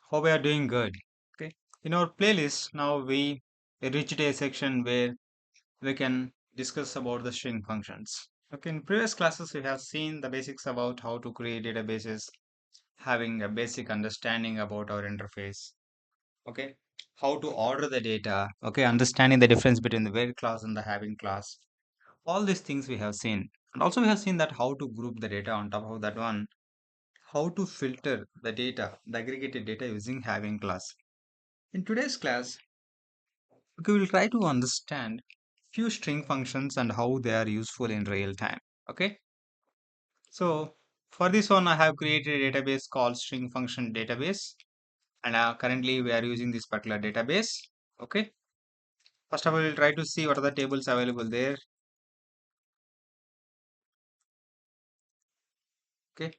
Hope we are doing good. Okay. In our playlist, now we reached a section where we can discuss about the string functions. Okay. In previous classes, we have seen the basics about how to create databases, having a basic understanding about our interface. Okay. How to order the data. Okay. Understanding the difference between the where class and the having class. All these things we have seen. And also we have seen that how to group the data on top of that one, how to filter the data, the aggregated data using having class. In today's class, okay, we'll try to understand few string functions and how they are useful in real time. Okay, so for this one, I have created a database called string function database, and currently we are using this particular database. Okay, first of all, we'll try to see what are the tables available there. Okay,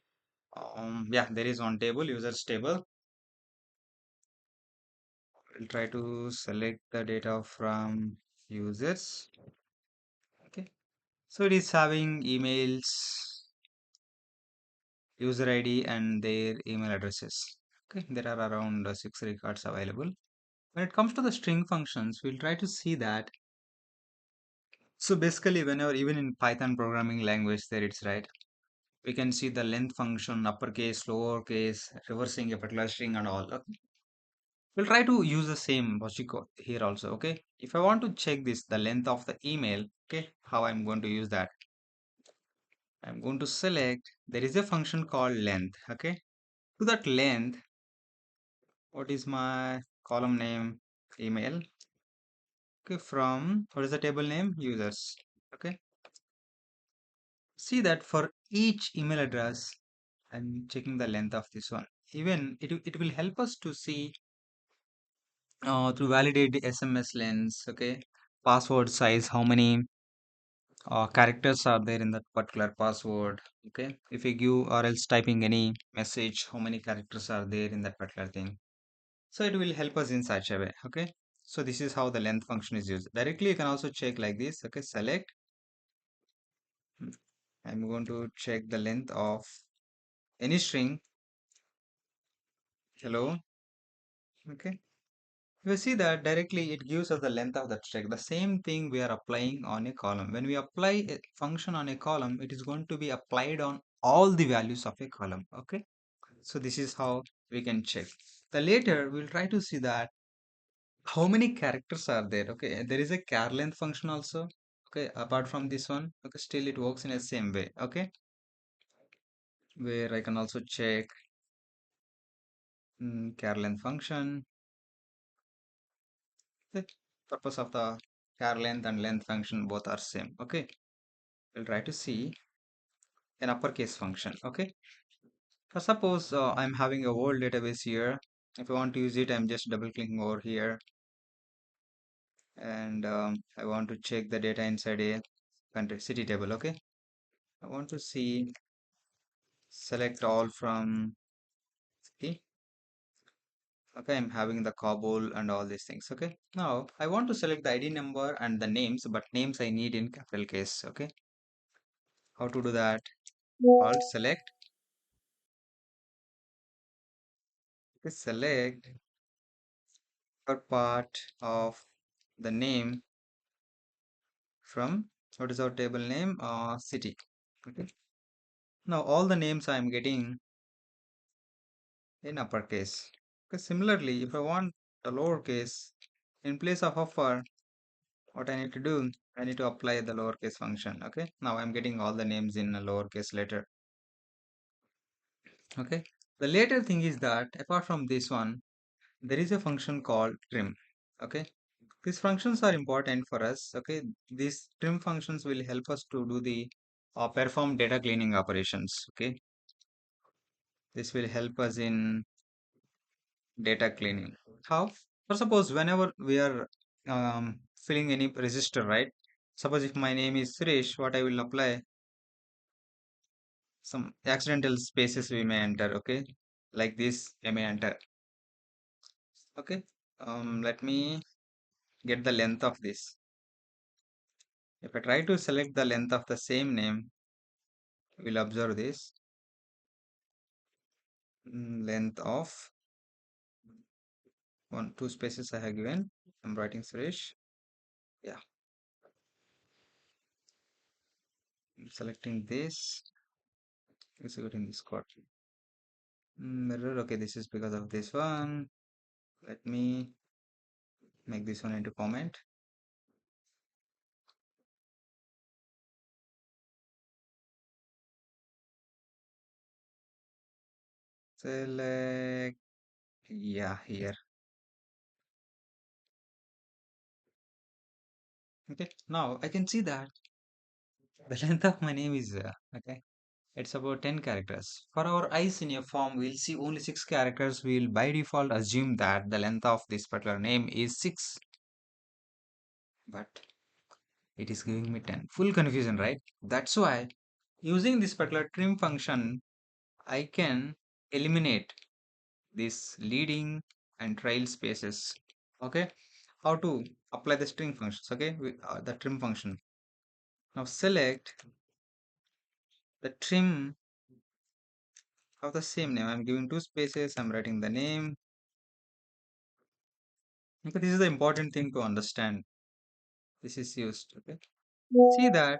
yeah, there is one table, users table. We'll try to select the data from users. Okay, so it is having emails, user ID and their email addresses. Okay, there are around 6 records available. When it comes to the string functions, we'll try to see that. So basically, whenever even in Python programming language, there it's right. We can see the length function, uppercase, lowercase, reversing a particular string and all. Okay. We'll try to use the same logic here also. Okay. If I want to check this, the length of the email, okay, how I'm going to use that? I'm going to select, there is a function called length. Okay. To that length, what is my column name? Email. Okay, from what is the table name? Users. Okay, see that for each email address, I'm checking the length of this one. Even it will help us to see to validate the SMS lengths. Okay, password size, how many characters are there in that particular password. Okay, if you give or else typing any message, how many characters are there in that particular thing. So it will help us in such a way. Okay, so this is how the length function is used. Directly you can also check like this. Okay, select. I'm going to check the length of any string. Hello. Okay, you see that directly it gives us the length of that string. The same thing we are applying on a column. When we apply a function on a column, it is going to be applied on all the values of a column. Okay, so this is how we can check. The later we'll try to see that how many characters are there. Okay, there is a char length function also. Okay, apart from this one, okay, still it works in the same way. Okay, where I can also check char length function. The purpose of the char length and length function both are same. Okay, we'll try to see an uppercase function. Okay, so suppose I'm having a whole database here. If I want to use it, I'm just double clicking over here, and I want to check the data inside a country city table. Okay, I want to see, select all from city. Okay, I'm having the Kabul and all these things. Okay, now I want to select the ID number and the names, but names I need in capital case. Okay, how to do that? Alt select. Okay, select our part of the name from, what is our table name? City. Okay, now all the names I'm getting in uppercase. Okay, similarly, if I want the lowercase, in place of upper, what I need to do, I need to apply the lowercase function. Okay, now I'm getting all the names in a lowercase letter. Okay, the later thing is that apart from this one, there is a function called trim. Okay, these functions are important for us. Okay, these trim functions will help us to do the perform data cleaning operations. Okay, this will help us in data cleaning. How? For suppose whenever we are filling any register, right? Suppose if my name is Suresh, what I will apply, some accidental spaces we may enter. Okay, like this I may enter. Okay, let me get the length of this. If I try to select the length of the same name, we'll observe this length of Two spaces I have given. I'm writing Suresh. Yeah, I'm selecting this, executing this code. Mirror, okay, this is because of this one. Let me make this one into comment. Select, yeah, here. Okay, now I can see that the length of my name is, okay, it's about 10 characters. For our eyes in a form, we'll see only 6 characters. We'll by default assume that the length of this particular name is 6. But it is giving me 10. Full confusion, right? That's why using this particular trim function, I can eliminate this leading and trail spaces. Okay, how to apply the string functions? Okay, the trim function. Now select the trim of the same name. I'm giving two spaces. I'm writing the name. Okay, this is the important thing to understand. This is used. Okay, see that.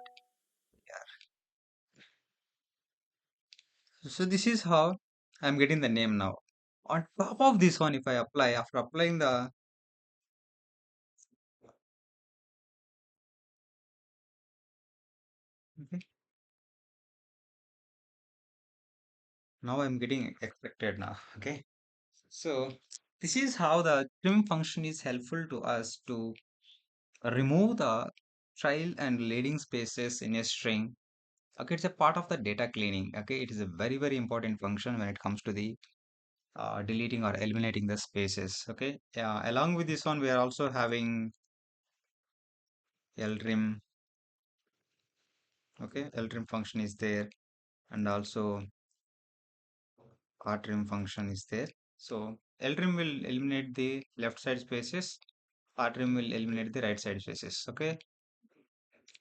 So this is how I'm getting the name now. On top of this one, if I apply after applying the, okay, now I'm getting expected now. Okay, so this is how the trim function is helpful to us to remove the child and leading spaces in a string. Okay, it's a part of the data cleaning. Okay, it is a very important function when it comes to the deleting or eliminating the spaces. Okay, along with this one, we are also having LTRIM. Okay, LTRIM function is there, and also RTRIM function is there. So LTRIM will eliminate the left side spaces, RTRIM will eliminate the right side spaces. Okay,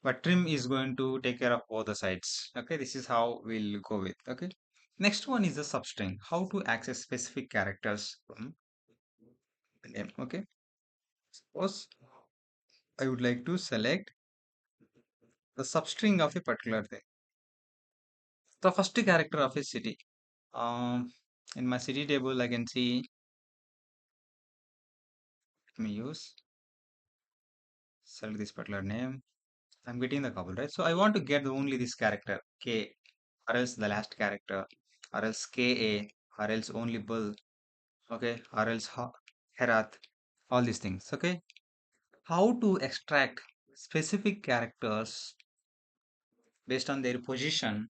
but trim is going to take care of both the sides. Okay, this is how we'll go with. Okay, next one is the substring. How to access specific characters from the name. Okay, suppose I would like to select the substring of a particular thing. The first character of a city. In my city table, I can see. Let me use select this particular name. I'm getting the couple, right? So I want to get only this character K, or else the last character, or else KA, or else only Bull, okay, or else Herath, all these things, okay. How to extract specific characters based on their position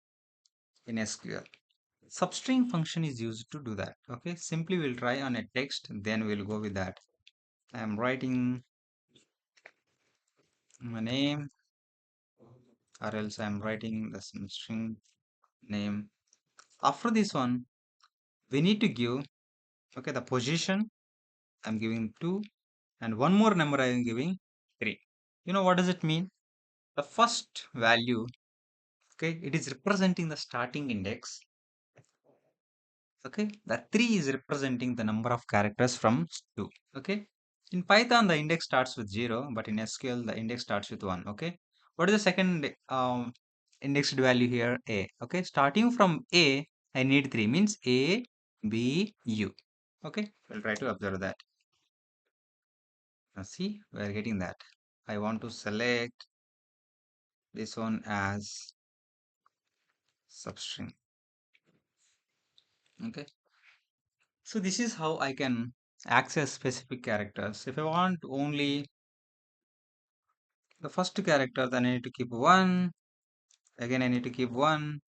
in SQL? Substring function is used to do that, okay. Simply we'll try on a text, then we'll go with that. I'm writing my name, or else I'm writing the string name. After this one, we need to give, okay, the position. I'm giving 2, and one more number I am giving 3. You know what does it mean? The first value, okay, it is representing the starting index. Okay, the 3 is representing the number of characters from 2. Okay, in Python the index starts with 0, but in SQL the index starts with 1. Okay, what is the second indexed value here? A. Okay, starting from A, I need 3, means A, B, U. Okay, we'll try to observe that. Now see, we are getting that. I want to select this one as substring. Okay, so this is how I can access specific characters. If I want only the first character, then I need to keep 1. Again, I need to keep 1.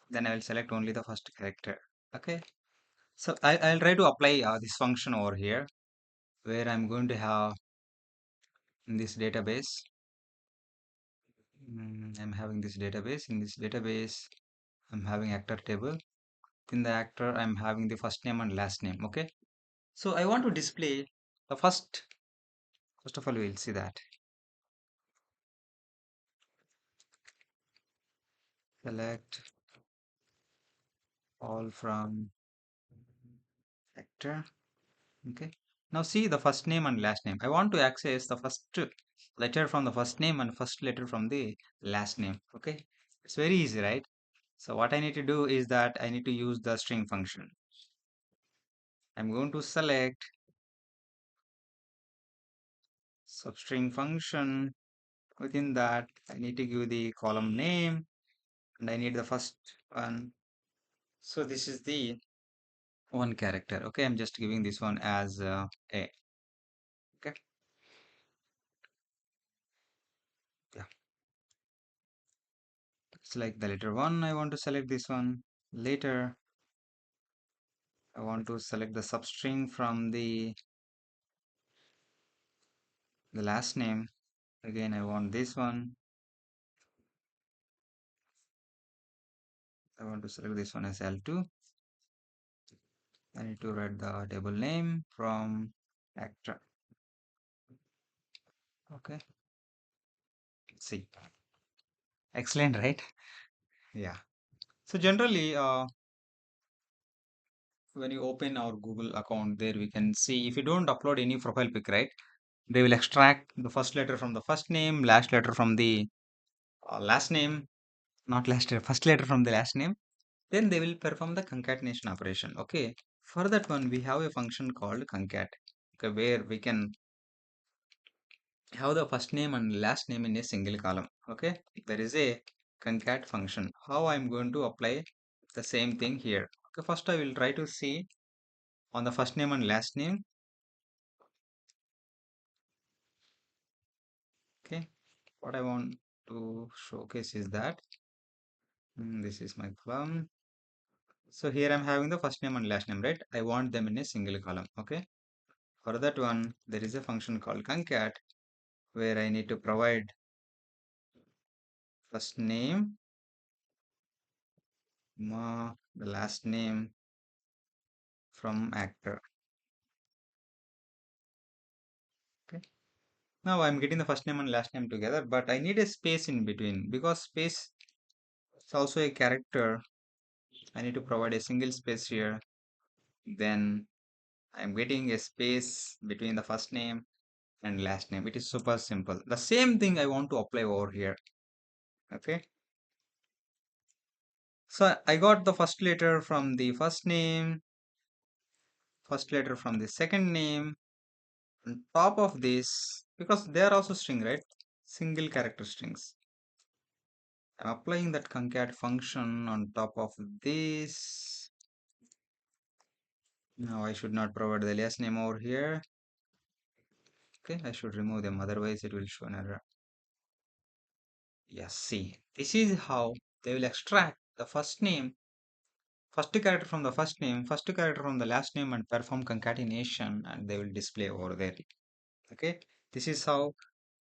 Then I will select only the first character. Okay, so I'll try to apply this function over here, where I'm going to have in this database. I'm having this database. In this database, I'm having actor table. In the actor, I'm having the first name and last name. Okay, so I want to display the first of all we'll see that select all from actor. Okay, Now see the first name and last name. I want to access the first letter from the first name and first letter from the last name. Okay, it's very easy, right? So what I need to do is that I need to use the string function. I'm going to select substring function. Within that, I need to give the column name and I need the first one. So this is the one character. Okay, I'm just giving this one as a. Okay, yeah, select the letter one. I want to select this one. Later, I want to select the substring from the last name. Again, I want this one. I want to select this one as L2. I need to write the table name from actor. Okay, see, excellent, right? Yeah. So generally, when you open our Google account, there we can see if you don't upload any profile pic, right? They will extract the first letter from the first name, last letter from the last name, not last letter, first letter from the last name. Then they will perform the concatenation operation. Okay. For that one, we have a function called concat. Okay, where we can have the first name and last name in a single column. Okay, there is a concat function. How I'm going to apply the same thing here. Okay, first I will try to see on the first name and last name. Okay, what I want to showcase is that this is my column. So here I'm having the first name and last name, right? I want them in a single column. Okay, for that one, there is a function called concat where I need to provide first name, the last name from actor. Okay. Now I'm getting the first name and last name together, but I need a space in between because space is also a character. I need to provide a single space here. Then I'm getting a space between the first name and last name. It is super simple. The same thing I want to apply over here. Okay. So I got the first letter from the first name, first letter from the second name. On top of this, because they are also string, right? Single character strings. I'm applying that concat function on top of this. Now I should not provide the last name over here. Okay, I should remove them, otherwise it will show an error. Yes, see, this is how they will extract the first name, first character from the first name, first character from the last name, and perform concatenation, and they will display over there. Okay, this is how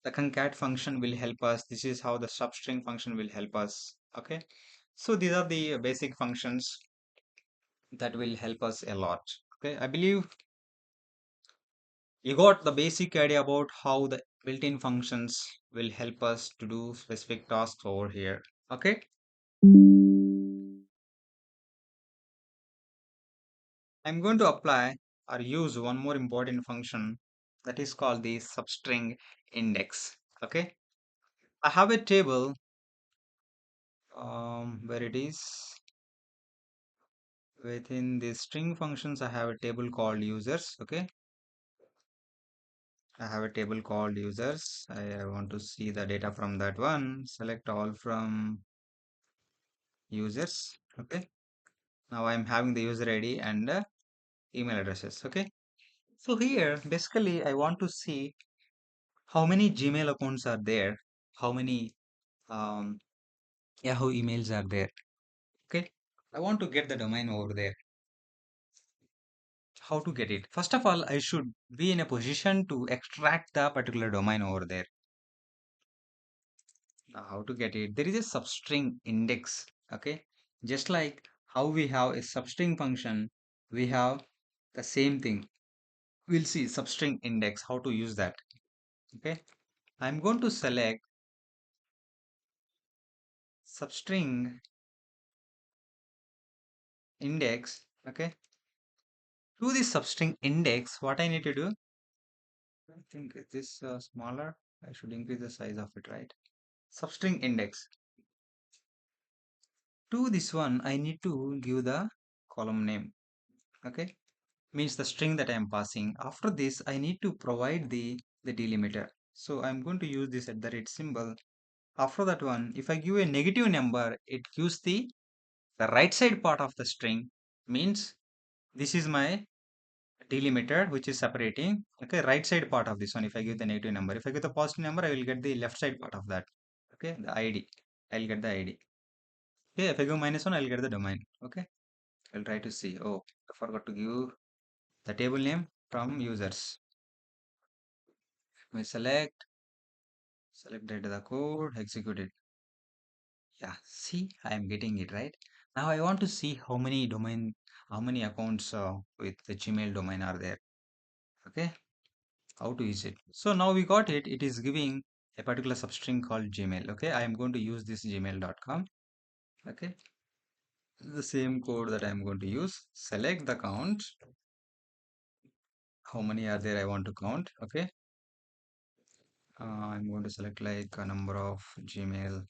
the concat function will help us. This is how the substring function will help us. Okay, so these are the basic functions that will help us a lot. Okay, I believe you got the basic idea about how the built-in functions will help us to do specific tasks over here. Okay, I'm going to apply or use one more important function that is called the substring index. Okay, I have a table where it is within the string functions. I have a table called users. Okay, I have a table called users. I want to see the data from that one. Select all from users. Okay, now I'm having the user ID and email addresses. Okay, so here basically I want to see how many Gmail accounts are there, how many um, Yahoo emails are there. Okay, I want to get the domain over there. How to get it? First of all, I should be in a position to extract the particular domain over there. Now, how to get it? There is a substring index. Okay, just like how we have a substring function, we have the same thing. We'll see substring index, how to use that. Okay, I'm going to select substring index. Okay, To the substring index, what I need to do? I think it is smaller. I should increase the size of it, right? Substring index. To this one, I need to give the column name. Okay, means the string that I am passing. After this, I need to provide the delimiter. So I'm going to use this at the rate symbol. After that one, if I give a negative number, it gives the right side part of the string. Means this is my delimiter which is separating. Okay, right side part of this one. If I give the negative number, if I give the positive number, I will get the left side part of that. Okay, the ID. I'll get the ID. Okay, if I give -1, I'll get the domain. Okay, I'll try to see. Oh, I forgot to give the table name from users. We select the code, execute it. Yeah, see, I am getting it right. Now I want to see how many accounts with the Gmail domain are there. Okay, how to use it. So now we got it. It is giving a particular substring called Gmail. Okay, I am going to use this gmail.com. Okay, the same code that I am going to use. Select the count. How many are there? I want to count. Okay, I'm going to select like a number of Gmail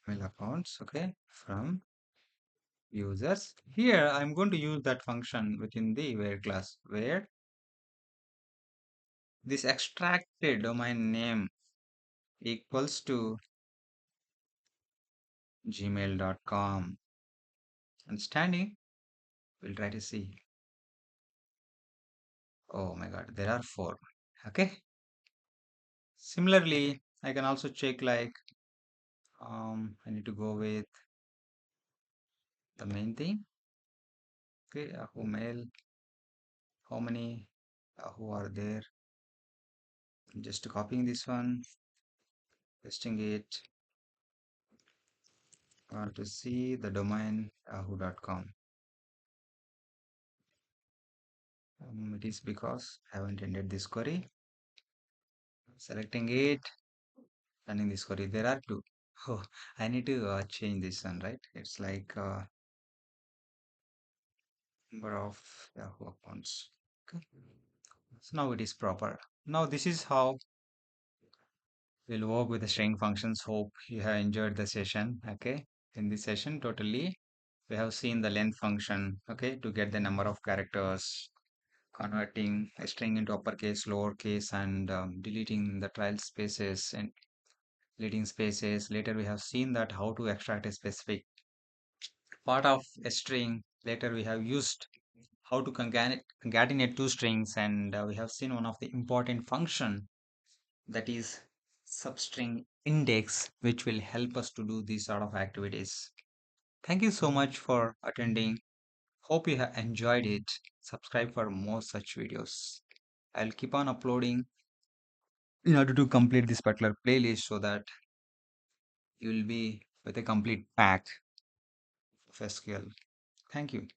accounts. Okay, from users. Here I'm going to use that function within the where class where this extracted domain name equals to gmail.com. Understanding? We'll try to see. Oh my god, there are four. Okay. Similarly, I can also check like I need to go with the main thing. Okay, Yahoo Mail. How many Yahoo are there? I'm just copying this one, pasting it. I want to see the domain yahoo.com. It is because I haven't ended this query. Selecting it, running this query. There are two. Oh, I need to change this one, right? It's like number of Yahoo accounts. Okay. So now it is proper. Now this is how we'll work with the string functions. Hope you have enjoyed the session. Okay. In this session, totally, we have seen the length function. Okay, to get the number of characters, converting a string into uppercase, lowercase, and deleting the trial spaces and leading spaces. Later, we have seen that how to extract a specific part of a string. Later, we have used how to concatenate two strings, and we have seen one of the important function that is substring index, which will help us to do these sort of activities. Thank you so much for attending. Hope you have enjoyed it. Subscribe for more such videos. I'll keep on uploading in order to complete this particular playlist so that you will be with a complete pack of SQL. Thank you.